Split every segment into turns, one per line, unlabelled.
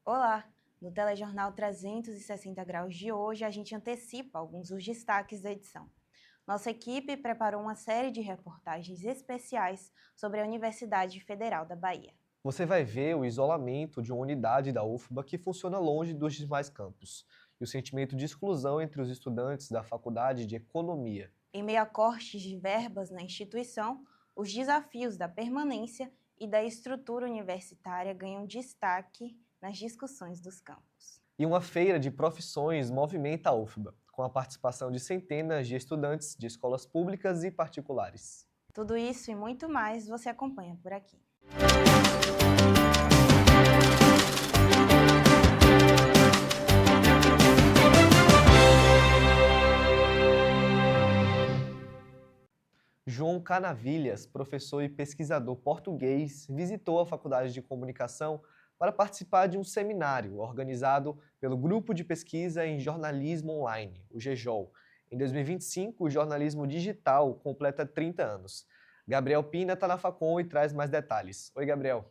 Olá! No Telejornal 360 Graus de hoje, a gente antecipa alguns dos destaques da edição. Nossa equipe preparou uma série de reportagens especiais sobre a Universidade Federal da Bahia.
Você vai ver o isolamento de uma unidade da UFBA que funciona longe dos demais campos, e o sentimento de exclusão entre os estudantes da Faculdade de Economia.
Em meio a cortes de verbas na instituição, os desafios da permanência e da estrutura universitária ganham destaque nas discussões dos campos.
E uma feira de profissões movimenta a UFBA, com a participação de centenas de estudantes de escolas públicas e particulares.
Tudo isso e muito mais você acompanha por aqui.
João Canavilhas, professor e pesquisador português, visitou a Faculdade de Comunicação para participar de um seminário organizado pelo Grupo de Pesquisa em Jornalismo Online, o GEJOL. Em 2025, o jornalismo digital completa 30 anos. Gabriel Pina está na Facom e traz mais detalhes. Oi, Gabriel.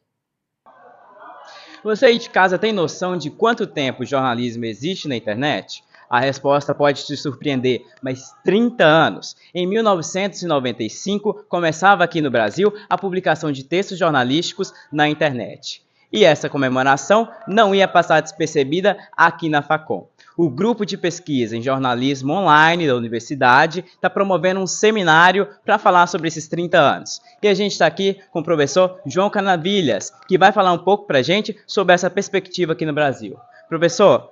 Você aí de casa tem noção de quanto tempo o jornalismo existe na internet? A resposta pode te surpreender, mas 30 anos. Em 1995, começava aqui no Brasil a publicação de textos jornalísticos na internet. E essa comemoração não ia passar despercebida aqui na Facom. O grupo de pesquisa em jornalismo online da universidade está promovendo um seminário para falar sobre esses 30 anos. E a gente está aqui com o professor João Canavilhas, que vai falar um pouco para a gente sobre essa perspectiva aqui no Brasil. Professor,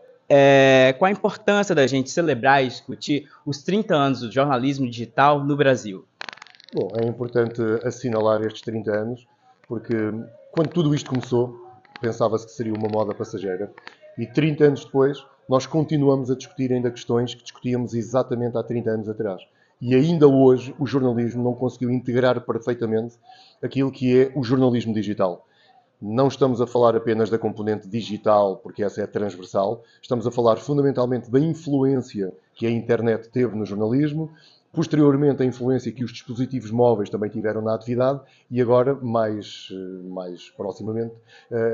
qual a importância da gente celebrar e discutir os 30 anos do jornalismo digital no Brasil?
Bom, é importante assinalar estes 30 anos, porque quando tudo isto começou, pensava-se que seria uma moda passageira, e 30 anos depois, nós continuamos a discutir ainda questões que discutíamos exatamente há 30 anos atrás. E ainda hoje o jornalismo não conseguiu integrar perfeitamente aquilo que é o jornalismo digital. Não estamos a falar apenas da componente digital, porque essa é transversal, estamos a falar fundamentalmente da influência que a internet teve no jornalismo, posteriormente a influência que os dispositivos móveis também tiveram na atividade e agora, mais proximamente,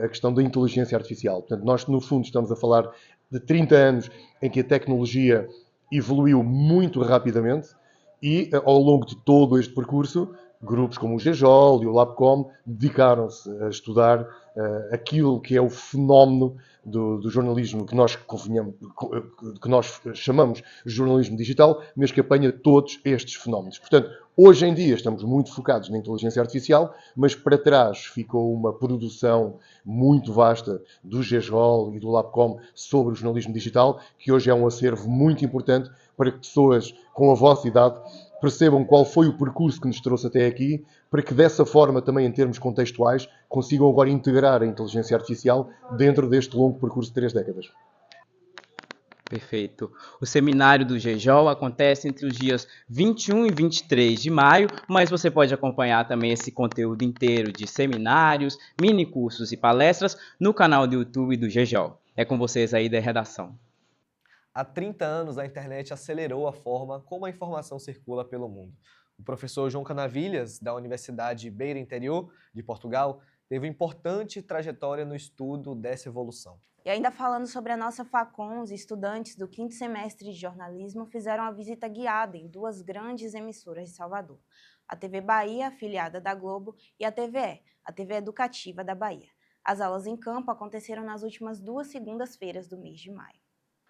a questão da inteligência artificial. Portanto, nós no fundo estamos a falar de 30 anos em que a tecnologia evoluiu muito rapidamente e ao longo de todo este percurso, grupos como o GEJOL e o LabCom dedicaram-se a estudar aquilo que é o fenómeno do jornalismo que nós chamamos de jornalismo digital, mas que apanha todos estes fenómenos. Portanto, hoje em dia estamos muito focados na inteligência artificial, mas para trás ficou uma produção muito vasta do GEJOL e do LabCom sobre o jornalismo digital, que hoje é um acervo muito importante para que pessoas com a vossa idade percebam qual foi o percurso que nos trouxe até aqui, para que dessa forma, também em termos contextuais, consigam agora integrar a inteligência artificial dentro deste longo percurso de 3 décadas.
Perfeito. O seminário do GEJOL acontece entre os dias 21 e 23 de maio, mas você pode acompanhar também esse conteúdo inteiro de seminários, mini cursos e palestras no canal do YouTube do GEJOL. É com vocês aí da redação.
Há 30 anos, a internet acelerou a forma como a informação circula pelo mundo. O professor João Canavilhas, da Universidade Beira Interior de Portugal, teve importante trajetória no estudo dessa evolução.
E ainda falando sobre a nossa Facom, os estudantes do 5º semestre de jornalismo fizeram a visita guiada em 2 grandes emissoras de Salvador, a TV Bahia, afiliada da Globo, e a TVE, a TV Educativa da Bahia. As aulas em campo aconteceram nas últimas 2 segundas-feiras do mês de maio.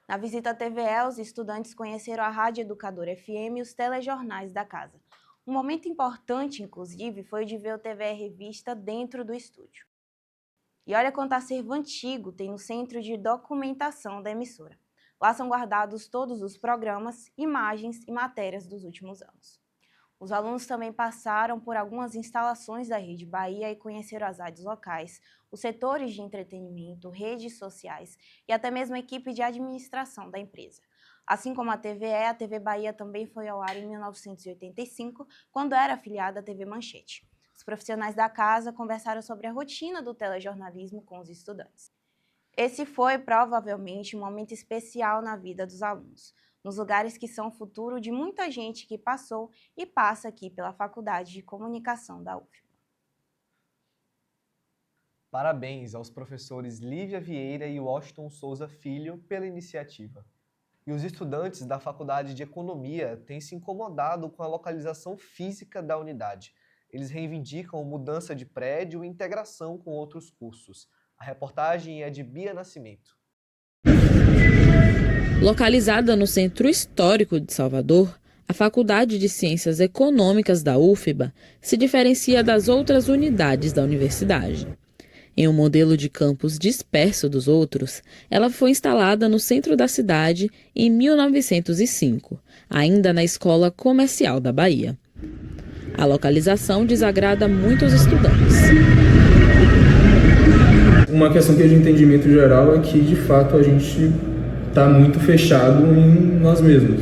Na visita à TVE, os estudantes conheceram a Rádio Educadora FM e os telejornais da casa. Um momento importante, inclusive, foi o de ver o TVE Revista dentro do estúdio. E olha quanto acervo antigo tem no Centro de Documentação da emissora. Lá são guardados todos os programas, imagens e matérias dos últimos anos. Os alunos também passaram por algumas instalações da Rede Bahia e conheceram as rádios locais, os setores de entretenimento, redes sociais e até mesmo a equipe de administração da empresa. Assim como a TVE, a TV Bahia também foi ao ar em 1985, quando era afiliada à TV Manchete. Os profissionais da casa conversaram sobre a rotina do telejornalismo com os estudantes. Esse foi provavelmente um momento especial na vida dos alunos, nos lugares que são o futuro de muita gente que passou e passa aqui pela Faculdade de Comunicação da UFBA.
Parabéns aos professores Lívia Vieira e Washington Souza Filho pela iniciativa. E os estudantes da Faculdade de Economia têm se incomodado com a localização física da unidade. Eles reivindicam mudança de prédio e integração com outros cursos. A reportagem é de Bia Nascimento.
Localizada no centro histórico de Salvador, a Faculdade de Ciências Econômicas da UFBA se diferencia das outras unidades da universidade. Em um modelo de campus disperso dos outros, ela foi instalada no centro da cidade em 1905, ainda na Escola Comercial da Bahia. A localização desagrada muitos estudantes.
Uma questão que é de entendimento geral é que, de fato, a gente está muito fechado em nós mesmos.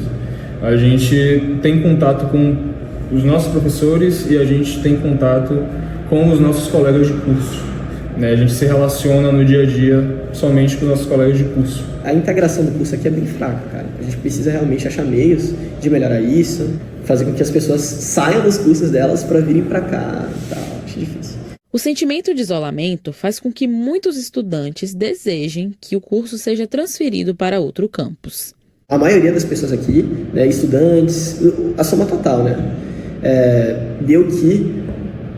A gente tem contato com os nossos professores e a gente tem contato com os nossos colegas de curso. A gente se relaciona no dia a dia somente com os nossos colegas de curso.
A integração do curso aqui é bem fraca, cara. A gente precisa realmente achar meios de melhorar isso, fazer com que as pessoas saiam dos cursos delas para virem para cá e tal. Acho difícil.
O sentimento de isolamento faz com que muitos estudantes desejem que o curso seja transferido para outro campus.
A maioria das pessoas aqui, estudantes, a soma total, deu que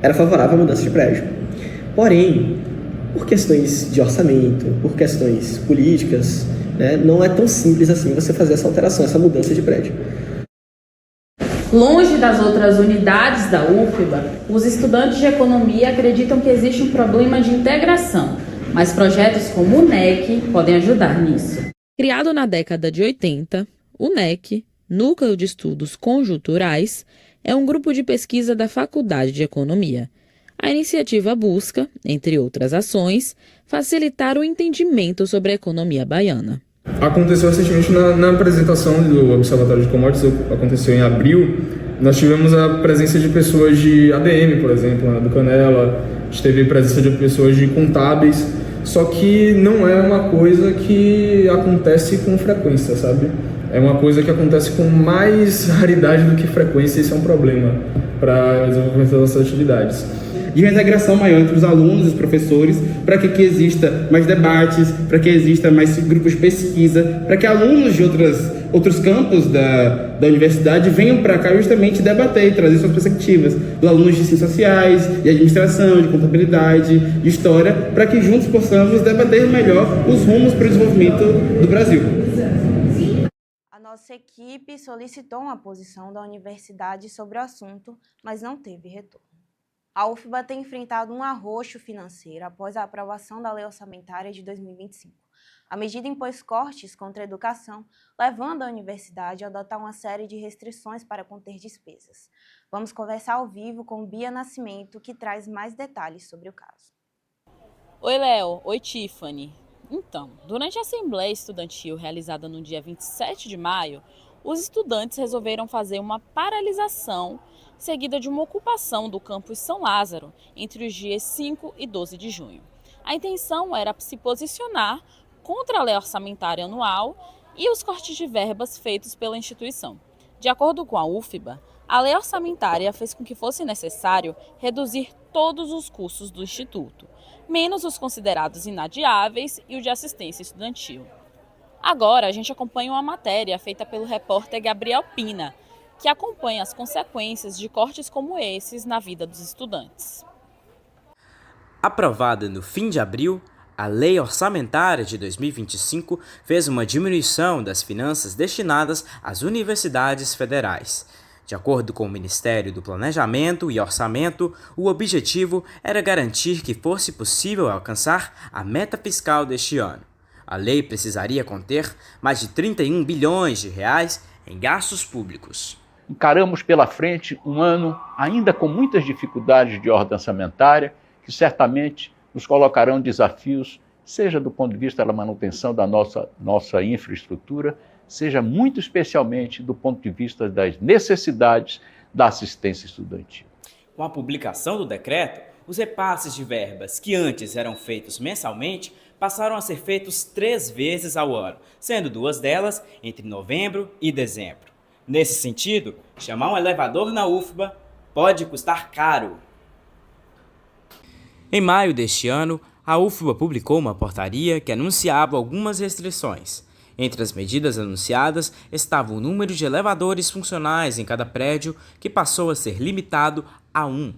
era favorável à mudança de prédio. Porém, por questões de orçamento, por questões políticas, não é tão simples assim você fazer essa alteração, essa mudança de prédio.
Longe das outras unidades da UFBA, os estudantes de economia acreditam que existe um problema de integração, mas projetos como o NEC podem ajudar nisso.
Criado na década de 80, o NEC, Núcleo de Estudos Conjunturais, é um grupo de pesquisa da Faculdade de Economia. A iniciativa busca, entre outras ações, facilitar o entendimento sobre a economia baiana.
Aconteceu recentemente na apresentação do Observatório de Commodities, aconteceu em abril, nós tivemos a presença de pessoas de ADM, por exemplo, do Canela, a gente teve a presença de pessoas de contábeis, só que não é uma coisa que acontece com frequência, sabe? É uma coisa que acontece com mais raridade do que frequência, e isso é um problema para o desenvolvimento das nossas atividades.
De uma integração maior entre os alunos e os professores, para que exista mais debates, para que exista mais grupos de pesquisa, para que alunos de outros campos da universidade venham para cá justamente debater e trazer suas perspectivas, os alunos de ciências sociais, de administração, de contabilidade, de história, para que juntos possamos debater melhor os rumos para o desenvolvimento do Brasil.
A nossa equipe solicitou uma posição da universidade sobre o assunto, mas não teve retorno. A UFBA tem enfrentado um arroxo financeiro após a aprovação da Lei Orçamentária de 2025. A medida impôs cortes contra a educação, levando a universidade a adotar uma série de restrições para conter despesas. Vamos conversar ao vivo com Bia Nascimento, que traz mais detalhes sobre o caso.
Oi, Léo. Oi, Tiffany. Então, durante a Assembleia Estudantil realizada no dia 27 de maio, os estudantes resolveram fazer uma paralisação seguida de uma ocupação do campus São Lázaro entre os dias 5 e 12 de junho. A intenção era se posicionar contra a lei orçamentária anual e os cortes de verbas feitos pela instituição. De acordo com a UFBA, a lei orçamentária fez com que fosse necessário reduzir todos os cursos do Instituto, menos os considerados inadiáveis e o de assistência estudantil. Agora, a gente acompanha uma matéria feita pelo repórter Gabriel Pina, que acompanha as consequências de cortes como esses na vida dos estudantes.
Aprovada no fim de abril, a Lei Orçamentária de 2025 fez uma diminuição das finanças destinadas às universidades federais. De acordo com o Ministério do Planejamento e Orçamento, o objetivo era garantir que fosse possível alcançar a meta fiscal deste ano. A lei precisaria conter mais de 31 bilhões de reais em gastos públicos.
Encaramos pela frente um ano ainda com muitas dificuldades de ordem orçamentária, que certamente nos colocarão desafios, seja do ponto de vista da manutenção da nossa infraestrutura, seja muito especialmente do ponto de vista das necessidades da assistência estudantil.
Com a publicação do decreto, os repasses de verbas que antes eram feitos mensalmente passaram a ser feitos 3 vezes ao ano, sendo 2 delas entre novembro e dezembro. Nesse sentido, chamar um elevador na UFBA pode custar caro. Em maio deste ano, A UFBA publicou uma portaria que anunciava algumas restrições. Entre as medidas anunciadas estava o número de elevadores funcionais em cada prédio, que passou a ser limitado a 1.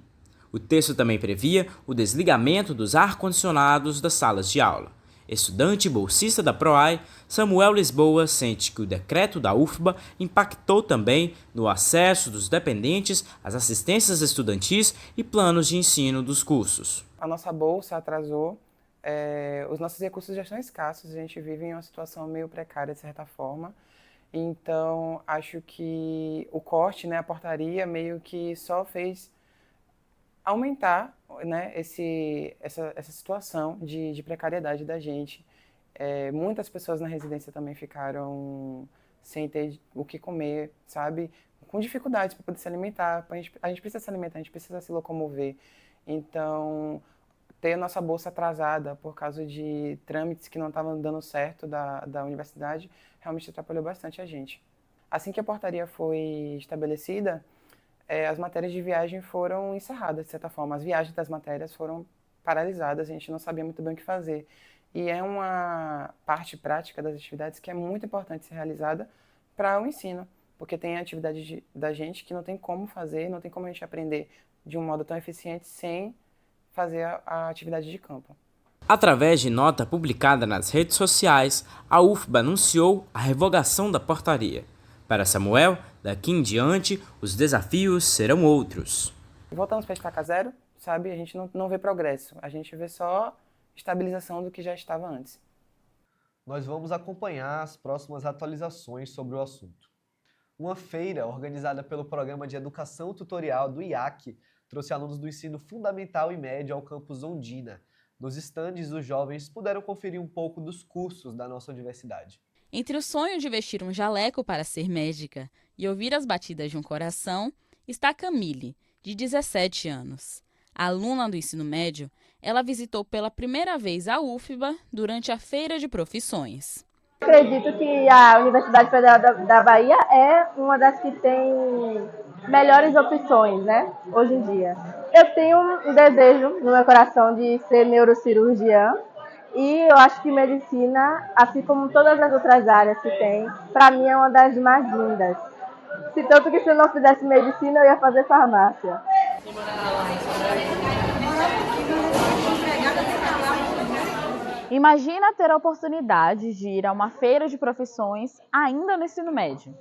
O texto também previa o desligamento dos ar-condicionados das salas de aula. Estudante e bolsista da PROAI, Samuel Lisboa sente que o decreto da UFBA impactou também no acesso dos dependentes às assistências estudantis e planos de ensino dos cursos.
A nossa bolsa atrasou, os nossos recursos já estão escassos, a gente vive em uma situação meio precária de certa forma. Então, acho que o corte, a portaria, meio que só fez aumentar, essa situação de precariedade da gente. Muitas pessoas na residência também ficaram sem ter o que comer, sabe? Com dificuldades para poder se alimentar. A gente precisa se alimentar, a gente precisa se locomover. Então, ter a nossa bolsa atrasada por causa de trâmites que não estavam dando certo da universidade, realmente atrapalhou bastante a gente. Assim que a portaria foi estabelecida, as matérias de viagem foram encerradas, de certa forma. As viagens das matérias foram paralisadas, a gente não sabia muito bem o que fazer. E é uma parte prática das atividades que é muito importante ser realizada para o ensino, porque tem a atividade da gente que não tem como fazer, não tem como a gente aprender de um modo tão eficiente sem fazer a atividade de campo.
Através de nota publicada nas redes sociais, a UFBA anunciou a revogação da portaria. Para Samuel, daqui em diante, os desafios serão outros.
Voltamos para a estaca zero, sabe? A gente não vê progresso, a gente vê só estabilização do que já estava antes.
Nós vamos acompanhar as próximas atualizações sobre o assunto. Uma feira organizada pelo Programa de Educação Tutorial do IAC trouxe alunos do ensino fundamental e médio ao campus Ondina. Nos estandes, os jovens puderam conferir um pouco dos cursos da nossa universidade.
Entre o sonho de vestir um jaleco para ser médica e ouvir as batidas de um coração, está Camille, de 17 anos. Aluna do ensino médio, ela visitou pela primeira vez a UFBA durante a Feira de Profissões.
Acredito que a Universidade Federal da Bahia é uma das que tem melhores opções, hoje em dia. Eu tenho um desejo no meu coração de ser neurocirurgiã e eu acho que medicina, assim como todas as outras áreas que tem, para mim é uma das mais lindas. Tanto que se eu não fizesse medicina, eu ia fazer farmácia.
Imagina ter a oportunidade de ir a uma feira de profissões ainda no ensino médio.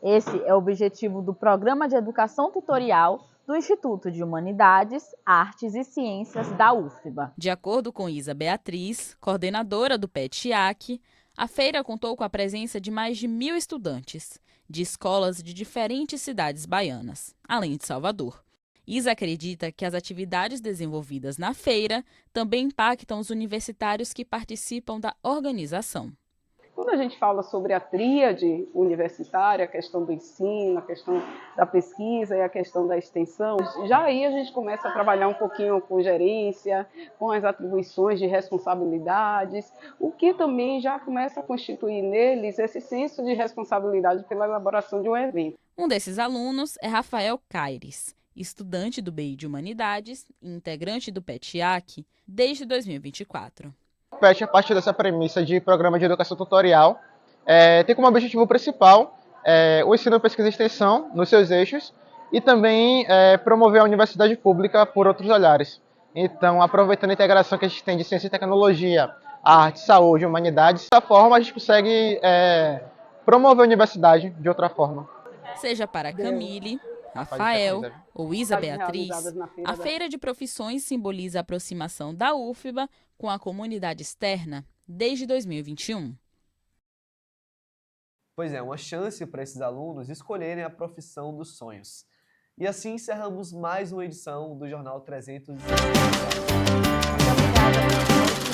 Esse é o objetivo do Programa de Educação Tutorial do Instituto de Humanidades, Artes e Ciências da UFBA.
De acordo com Isa Beatriz, coordenadora do PET-IAC, a feira contou com a presença de mais de 1.000 estudantes, de escolas de diferentes cidades baianas, além de Salvador. Isa acredita que as atividades desenvolvidas na feira também impactam os universitários que participam da organização.
Quando a gente fala sobre a tríade universitária, a questão do ensino, a questão da pesquisa e a questão da extensão, já aí a gente começa a trabalhar um pouquinho com gerência, com as atribuições de responsabilidades, o que também já começa a constituir neles esse senso de responsabilidade pela elaboração de um evento.
Um desses alunos é Rafael Caires, estudante do BI de Humanidades e integrante do PET-IAC desde 2024.
O PET, a partir dessa premissa de programa de educação tutorial, tem como objetivo principal o ensino, pesquisa e extensão nos seus eixos e também promover a universidade pública por outros olhares. Então, aproveitando a integração que a gente tem de ciência e tecnologia, arte, saúde, humanidades, dessa forma a gente consegue promover a universidade de outra forma.
Seja para Camille, Rafael ou Isa Beatriz, a Feira de Profissões simboliza a aproximação da UFBA com a comunidade externa desde 2021.
Pois é, uma chance para esses alunos escolherem a profissão dos sonhos. E assim encerramos mais uma edição do Jornal 360.
Muito obrigada.